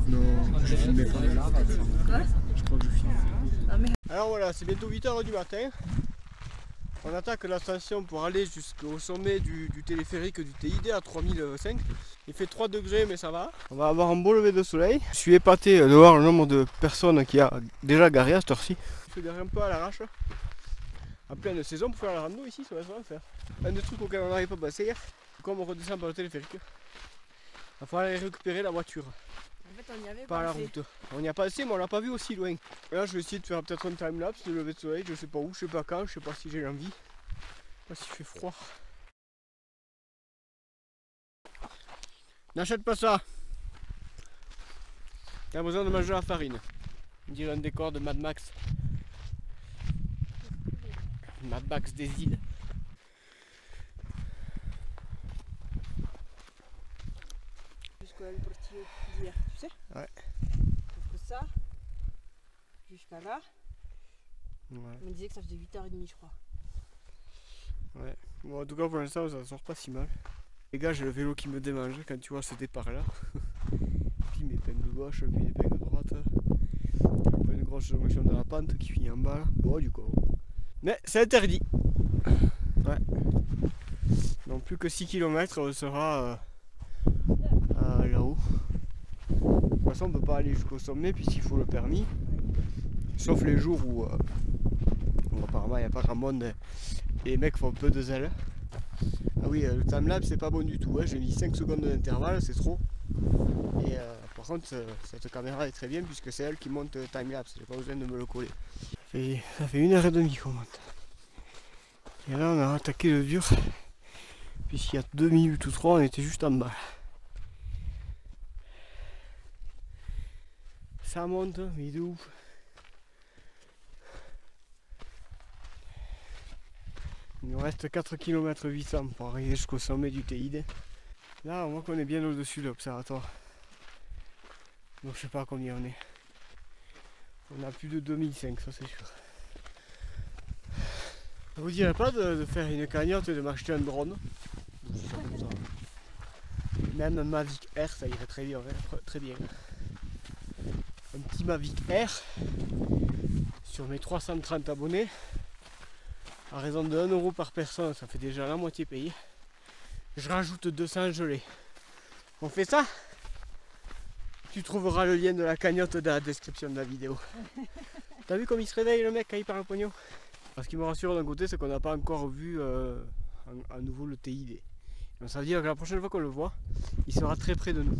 Non, je filmais pas. Quoi? Je crois que je filme. Ah merde. Alors voilà, c'est bientôt 8 h du matin. On attaque l'ascension pour aller jusqu'au sommet du téléphérique du TID à 3005. Il fait 3 degrés mais ça va. On va avoir un beau lever de soleil. Je suis épaté de voir le nombre de personnes qu'il y a déjà garé à cette heure-ci. Je fais garer un peu à l'arrache. En pleine saison pour faire la rando ici, ça va vraiment faire. Un des trucs auxquels on n'arrive pas à passer hier, comme on redescend par le téléphérique, il va falloir aller récupérer la voiture. En fait, on y avait Par la passé. route. On y a passé mais on l'a pas vu aussi loin. Là je vais essayer de faire peut-être un timelapse de lever de soleil, je sais pas où, je sais pas quand, je sais pas si j'ai l'envie. Je sais pas s'il fait froid. N'achète pas ça. T'as besoin de manger la farine. On dirait un décor de Mad Max. Mad Max des îles. Jusqu'à la partie d'hier, tu sais? Ouais. Sauf que ça, jusqu'à là, Ouais. on me disait que ça faisait 8h30 je crois. Ouais. Bon, en tout cas pour l'instant ça sort pas si mal. Les gars, j'ai le vélo qui me démange quand tu vois ce départ là. Puis mes épingles gauche, puis les épingles droite. Une grosse jonction de la pente qui finit en bas là. Bon du coup. Mais c'est interdit. Ouais. Donc plus que 6 km on sera là-haut. De toute façon on peut pas aller jusqu'au sommet puisqu'il faut le permis. Sauf les jours où apparemment il n'y a pas grand monde et les mecs font peu de zèle. Ah oui, le timelapse c'est pas bon du tout, hein. J'ai mis 5 secondes d'intervalle, c'est trop. Et par contre cette caméra est très bien puisque c'est elle qui monte le timelapse, j'ai pas besoin de me le coller. Ça fait 1h30 qu'on monte. Et là on a attaqué le dur, puisqu'il y a 2 minutes ou 3 on était juste en bas. Ça monte, mais de ouf. Il nous reste 4 km 800 pour arriver jusqu'au sommet du TID. Là on voit qu'on est bien au-dessus de l'observatoire. Donc je sais pas combien on est. On a plus de 2005, ça c'est sûr. Ça vous dirait pas de faire une cagnotte et de m'acheter un drone? Même un Mavic Air ça irait très bien, très bien. Un petit Mavic Air sur mes 330 abonnés. À raison de 1 € par personne, ça fait déjà la moitié payé. Je rajoute 200 gelés. On fait ça? Tu trouveras le lien de la cagnotte dans la description de la vidéo. T'as vu comme il se réveille le mec quand il part un pognon? Ce qui me rassure d'un côté, c'est qu'on n'a pas encore vu à nouveau le TID. Donc ça veut dire que la prochaine fois qu'on le voit, il sera très près de nous.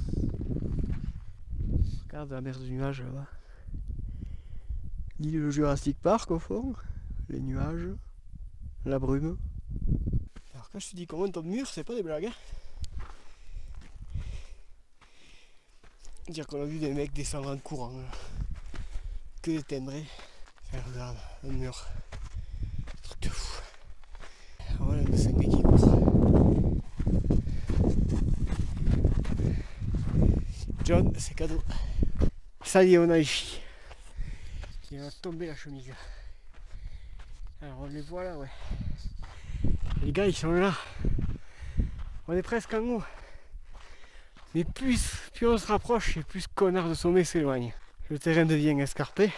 Regarde la mer de nuages là-bas. L'île de Jurassic Park au fond, les nuages, la brume. Alors quand je te dis qu'on monte au mur, c'est pas des blagues. Hein. Dire qu'on a vu des mecs descendre en courant. Là. Que des timbrés. Regarde, un mur. Truc de fou. Voilà le 5 qui court. John, c'est cadeau. Ça y est, on a échi. Il va tomber la chemise. Alors on les voit là, ouais. Les gars, ils sont là. On est presque en haut. Mais plus on se rapproche et plus connard de sommet s'éloigne. Le terrain devient escarpé.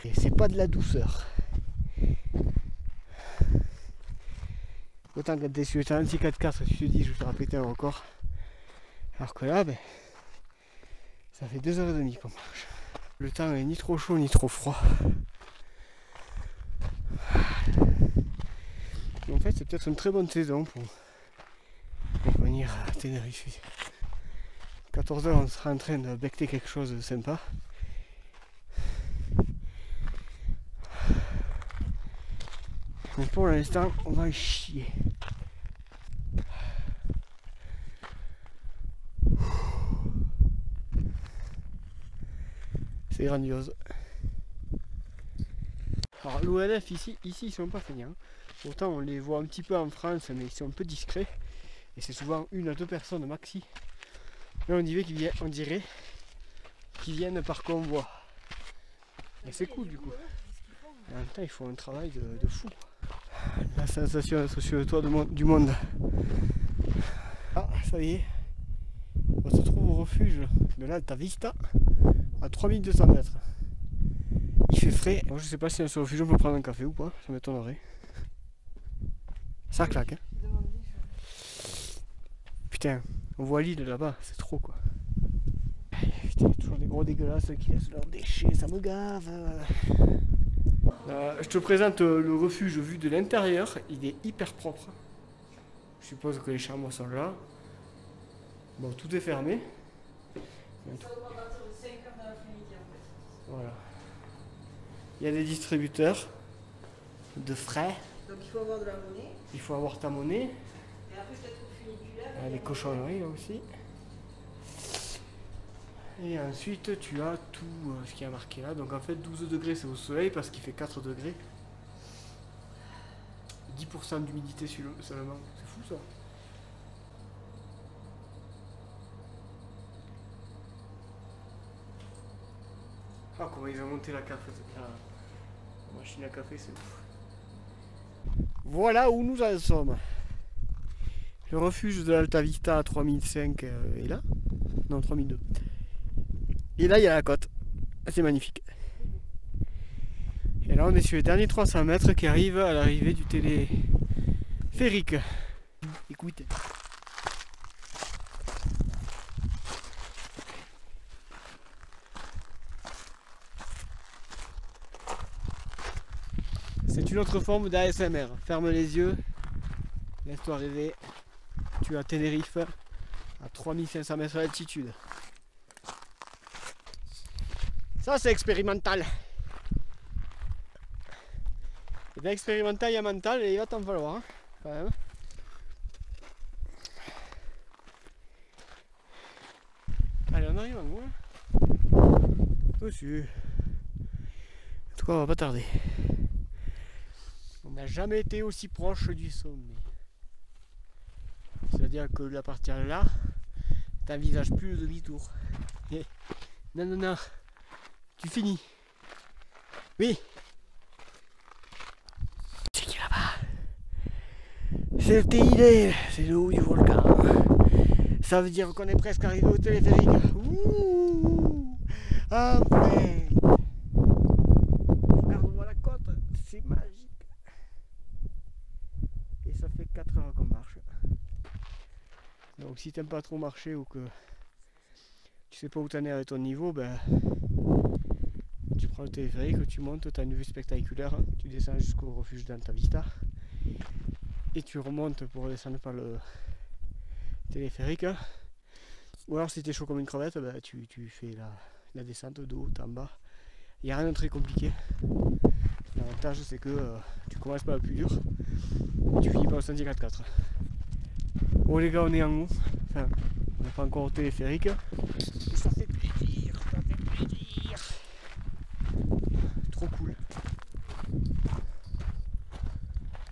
Et c'est pas de la douceur. Autant quand t'es sur un petit 4x4, tu te dis je vais faire péter un record. Alors que là, ben, ça fait 2h30 qu'on marche. Le temps est ni trop chaud ni trop froid. Et en fait c'est peut-être une très bonne saison pour venir à Tenerife. 14 h on sera en train de becter quelque chose de sympa. Mais pour l'instant on va chier. C'est grandiose. Alors l'ONF ici ils sont pas feignants. Pourtant on les voit un petit peu en France mais ils sont un peu discrets. Et c'est souvent 1 à 2 personnes maxi. Là on dirait qu'ils viennent par convoi. Et c'est cool du coup. Et en même temps ils font un travail de fou. La sensation d'être sur le toit du monde. Ah ça y est. On se trouve au refuge de l'Alta Vista à 3200 mètres. Il fait frais. Moi, je sais pas si sur le refuge on peut prendre un café ou pas, ça m'étonnerait. Ça claque, hein. Putain, on voit l'île là-bas, c'est trop quoi. Putain, toujours des gros dégueulasses qui laissent leurs déchets, ça me gave. Je te présente le refuge vu de l'intérieur, il est hyper propre. Je suppose que les chambres sont là. Bon, tout est fermé. Voilà. Il y a des distributeurs de frais. Donc il faut avoir de la monnaie. Il faut avoir ta monnaie. Et après peut-être au funiculaire. Il y a les cochonneries là aussi. Et ensuite tu as tout ce qui est marqué là. Donc en fait 12 degrés c'est au soleil parce qu'il fait 4 degrés. 10% d'humidité seulement. C'est fou ça. Ah comment ils ont monté la café. La machine à café c'est ouf. Voilà où nous en sommes. Le refuge de l'Alta Vista à 3005 est là. Non 3002. Et là il y a la côte. C'est magnifique. Et là on est sur les derniers 300 mètres qui arrivent à l'arrivée du téléphérique. Écoute. C'est une autre forme d'ASMR. Ferme les yeux, laisse-toi rêver. Tu es à Tenerife, à 3500 mètres d'altitude. Ça c'est expérimental. Et bien expérimental, il y a mental et il va t'en falloir hein, quand même. Allez on arrive en haut là. Dessus. En tout cas on va pas tarder. On n'a jamais été aussi proche du sommet. C'est-à-dire que à partir de là, t'envisages plus le demi-tour. Non, non, non. Tu finis. Oui. C'est qui là-bas? C'est le TID, c'est le haut du volcan. Ça veut dire qu'on est presque arrivé au téléphérique. Ouh, enfin. Regarde-moi la côte, c'est magique. Et ça fait 4 heures qu'on marche. Donc si t'aimes pas trop marcher ou que tu sais pas où t'en es avec ton niveau, ben tu prends le téléphérique, tu montes, tu as une vue spectaculaire, tu descends jusqu'au refuge d'Alta Vista et tu remontes pour descendre par le téléphérique. Ou alors si t'es chaud comme une crevette, ben, tu fais la descente de haut en bas. Il n'y a rien de très compliqué. L'avantage c'est que tu commences par le plus dur et tu finis par le sentier 4x4. Bon les gars on est en haut, enfin on n'est pas encore au téléphérique. Et ça fait plaisir, ça fait plaisir. Trop cool.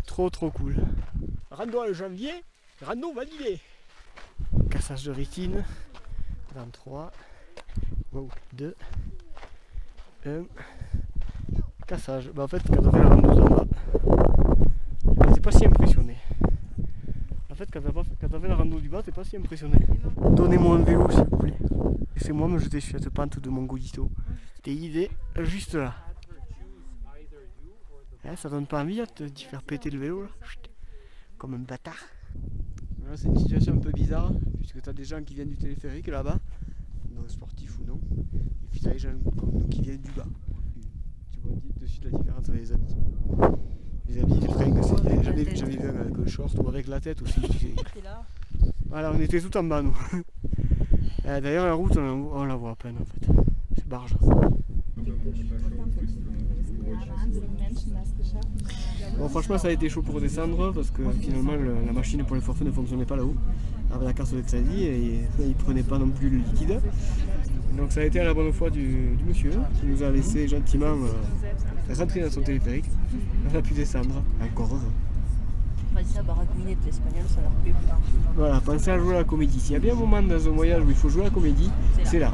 Trop cool. Rando le janvier, rando validé. Cassage de rétine. 23. Wow, 2. 1. Cassage. Bah en fait quand on fait la rando en bas, j'étais pas si impressionné. En fait quand on fait la rando du bas, t'es pas si impressionné. Donnez-moi un vélo s'il vous plaît. Laissez-moi me jeter sur cette pente de mon Godito. T'es idée juste là. Ça donne pas envie de te faire péter le vélo là. Comme un bâtard. Voilà, c'est une situation un peu bizarre puisque tu as des gens qui viennent du téléphérique là-bas, non sportifs ou non, et puis tu as des gens comme nous qui viennent du bas. Tu vois de suite la différence avec les habits. Les habits, les fringues, c'est jamais vu avec le short ou avec la tête aussi. Voilà, on était tout en bas nous. D'ailleurs la route on la voit à peine en fait. C'est barge. Bon, franchement ça a été chaud pour descendre parce que finalement la machine pour les forfaits ne fonctionnait pas là-haut avec la carte de crédit et il prenait pas non plus le liquide. Donc ça a été à la bonne foi du monsieur qui nous a laissé gentiment rentrer dans son téléphérique. On a pu descendre, encore heureux. Pensez à baragouiner de l'espagnol, ça leur plaît. Voilà, pensez à jouer à la comédie. S'il y a bien un moment dans un voyage où il faut jouer à la comédie, c'est là.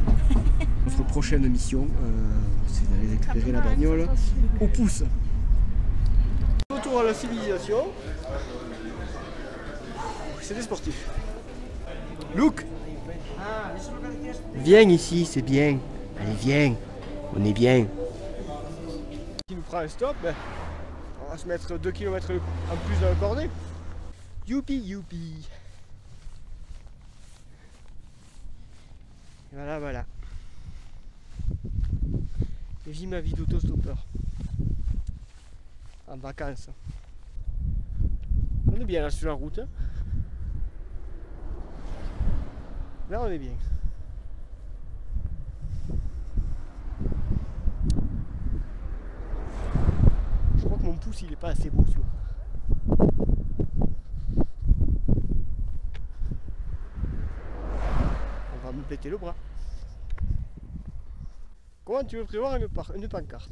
Notre prochaine mission, c'est d'aller récupérer la bagnole au pouce. Retour à la civilisation. C'est des sportifs. Look. Viens ici, c'est bien. Allez, viens. On est bien. Qui nous prend un stop, ben, on va se mettre 2 km en plus dans le cornet. Youpi, youpi. Voilà, voilà. Et vis ma vie d'autostoppeur. En vacances. On est bien là sur la route. Hein. Là on est bien. Je crois que mon pouce il est pas assez beau, tu vois. On va me péter le bras. Comment tu veux prévoir une pancarte?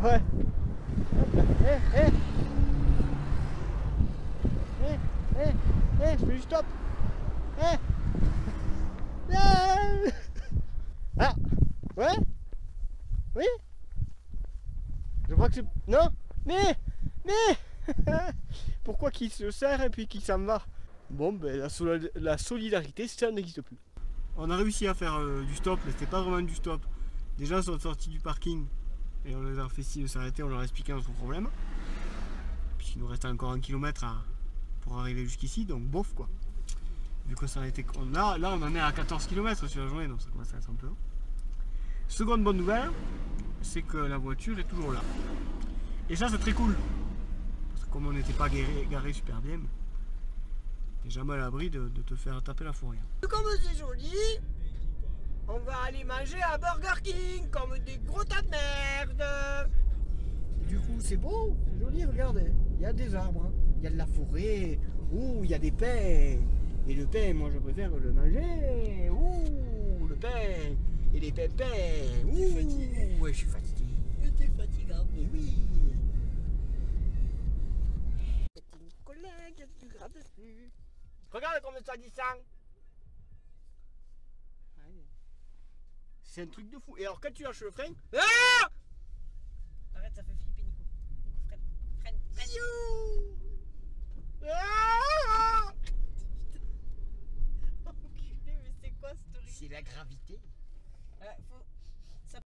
Ouais. Je fais du stop. Ah. Ouais. Oui. Je crois que c'est... Non. Mais pourquoi qu'il se sert et puis qu'il s'en va? Bon, ben la solidarité, ça n'existe plus. On a réussi à faire du stop, mais c'était pas vraiment du stop. Les gens sont sortis du parking et on les a fait signe de s'arrêter, on leur a expliqué notre problème. Puis il nous restait encore 1 km pour arriver jusqu'ici, donc bof quoi. Vu que ça a été... Là on en est à 14 km sur la journée, donc ça commence à être un peu long. Seconde bonne nouvelle, c'est que la voiture est toujours là. Et ça c'est très cool. Parce que comme on n'était pas garé super bien, t'es jamais à l'abri de te faire taper la fourrière. Comme c'est joli, on va aller manger à Burger King comme des gros tas de merde. Et du coup c'est beau, c'est joli, regardez. Il y a des arbres, il y a de la forêt, ouh, il y a des pins. Et le pain, moi je préfère le manger. Ouh, le pain et les pépins. Ouh, fatigué. Ouais, je suis fatigué. T'es fatigant. Et oui. C'est une collègue, tu grattes dessus. Regarde comme ça descend. C'est un truc de fou. Et alors quand tu lâches le frein, ah, Arrête, ça fait flipper Nico. Nico, freine. youhou, ah, Enculé, mais c'est quoi cette horrible? c'est la gravité. Faut